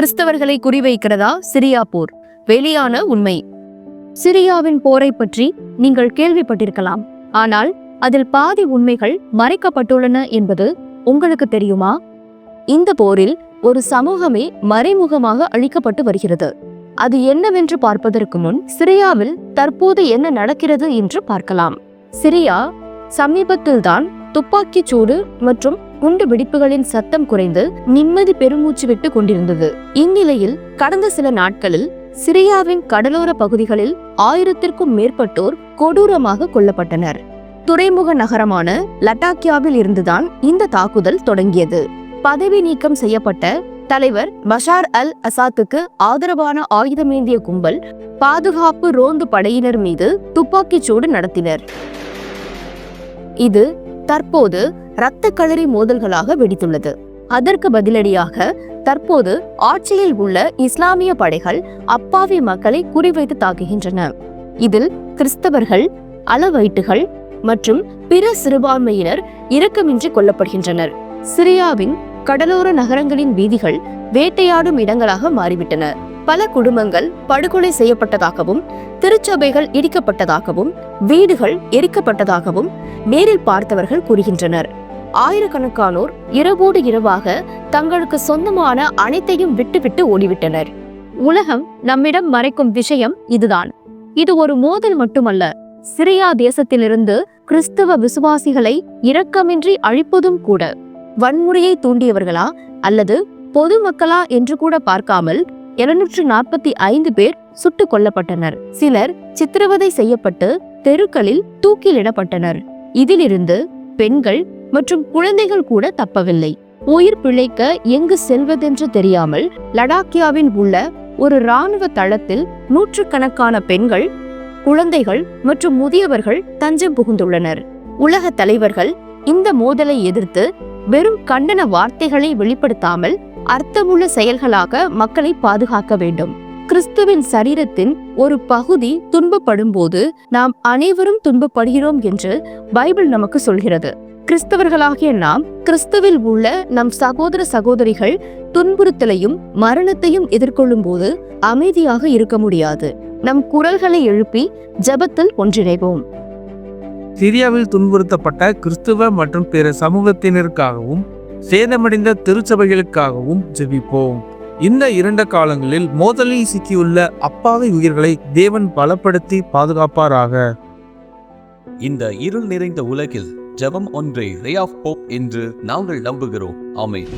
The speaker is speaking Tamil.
கிறிஸ்தவர்களை குறிவைக்கிறதா சிரியா போர்? வெளியான உண்மை. சிரியாவின் போரை பற்றி நீங்கள் கேள்விப்பட்டிருக்கலாம். ஆனால் அதில் பாதி உண்மைகள் மறைக்கப்பட்டுள்ளன என்பது உங்களுக்கு தெரியுமா? இந்த போரில் ஒரு சமூகமே மறைமுகமாக அழிக்கப்பட்டு வருகிறது. அது என்னவென்று பார்ப்பதற்கு முன் சிரியாவில் தற்போது என்ன நடக்கிறது என்று பார்க்கலாம். சிரியா சமீபத்தில்தான் துப்பாக்கிச் சூடு மற்றும் குண்டு வெடிப்புகளின் சத்தம் குறைந்து நிம்மதி பெருமூச்சு விட்டு கொண்டிருந்தது. இந்நிலையில் கடந்த சில நாட்களில் சிரியாவின் கடலோர பகுதிகளில் 1000த்திற்கும் மேற்பட்டோர் கொடூரமாக கொல்லப்பட்டனர். துறைமுக நகரமான லட்டாக்கியாவில் இருந்துதான் இந்த தாக்குதல் தொடங்கியது. பதவி நீக்கம் செய்யப்பட்ட தலைவர் பஷார் அல் அசாத்துக்கு ஆதரவான ஆயுதமேந்திய கும்பல் பாதுகாப்பு ரோந்து படையினர் மீது துப்பாக்கிச் சூடு நடத்தினர். இது தற்போது இரத்த களரி மோதல்களாக வெடித்துள்ளது. அதற்கு பதிலடியாக தற்போது ஆட்சியில் உள்ள இஸ்லாமிய படைகள் அப்பாவி மக்களை குறிவைத்து தாக்குகின்றன. இதில் கிறிஸ்தவர்கள், அளவைட்டுகள் மற்றும் பிற சிறுபான்மையினர் இரக்கமின்றி கொல்லப்படுகின்றனர். சிரியாவின் கடலோர நகரங்களின் வீதிகள் வேட்டையாடும் இடங்களாக மாறிவிட்டன. பல குடும்பங்கள் படுகொலை செய்யப்பட்டதாகவும், திருச்சபைகள் இடிக்கப்பட்டதாகவும், வீடுகள் எரிக்கப்பட்டதாகவும் நேரில் பார்த்தவர்கள் கூறுகின்றனர். ஆயிரக்கணக்கானோர் இரவோடு இரவாக தங்களுக்கு சொந்தமான அனைத்தையும் விட்டுவிட்டு ஓடிவிட்டனர். உலகம் நம்மிடம் மறைக்கும் விஷயம் இதுதான். இது ஒரு மோதல் மட்டுமல்ல, சிரியா தேசத்திலிருந்து கிறிஸ்தவ விசுவாசிகளை இரக்கமின்றி அழிப்பதும் கூட. வன்முறையை தூண்டியவர்களா அல்லது பொதுமக்களா என்று கூட பார்க்காமல் 745 பேர் சுட்டுக் கொல்லப்பட்டனர். சிலர் சித்திரவதை செய்யப்பட்டு தெருக்களில் தூக்கிலிடப்பட்டனர். இதிலிருந்து பெண்கள் மற்றும் குழந்தைகள் கூட தப்பவில்லை. உயிர் பிழைக்க எங்கு செல்வதென்று தெரியாமல் லடாக்கியாவில் உள்ள ஒரு இராணுவ தளத்தில் நூற்றுக்கணக்கான பெண்கள், குழந்தைகள் மற்றும் முதியவர்கள் தஞ்சம் புகுந்துள்ளனர். உலக தலைவர்கள் இந்த மோதலை எதிர்த்து வெறும் கண்டன வார்த்தைகளை வெளிப்படுத்தாமல் அர்த்தமுள்ள செயல்களாக மக்களை பாதுகாக்க வேண்டும். கிறிஸ்துவின் சரீரத்தின் ஒரு பகுதி துன்பப்படும் போது நாம் அனைவரும் துன்பப்படுகிறோம் என்று பைபிள் நமக்கு சொல்கிறது. கிறிஸ்தவர்களாகிய நாம் கிறிஸ்துவில் உள்ள நம் சகோதர சகோதரிகள் துன்புறுத்தலையும் மரணத்தையும் எதிர்கொள்ளும் போது அமைதியாக இருக்க முடியாது. நம் குரல்களை எழுப்பி ஜெபத்தில் ஒன்றிணைவோம். சிரியாவில் துன்புறுத்தப்பட்ட கிறிஸ்துவ மற்றும் பிற சமூகத்தினருக்காகவும் சேதமடைந்த திருச்சபைகளுக்காகவும் ஜெபிப்போம். இந்த 2 காலங்களில் மோதலில் சிக்கியுள்ள அப்பாவி உயிர்களை தேவன் பலப்படுத்தி பாதுகாப்பாராக. இந்த இருள் நிறைந்த உலகில் ஜெபம் ஒன்றே ரே ஆஃப் ஹோப் என்று நாங்கள் நம்புகிறோம். ஆமென்.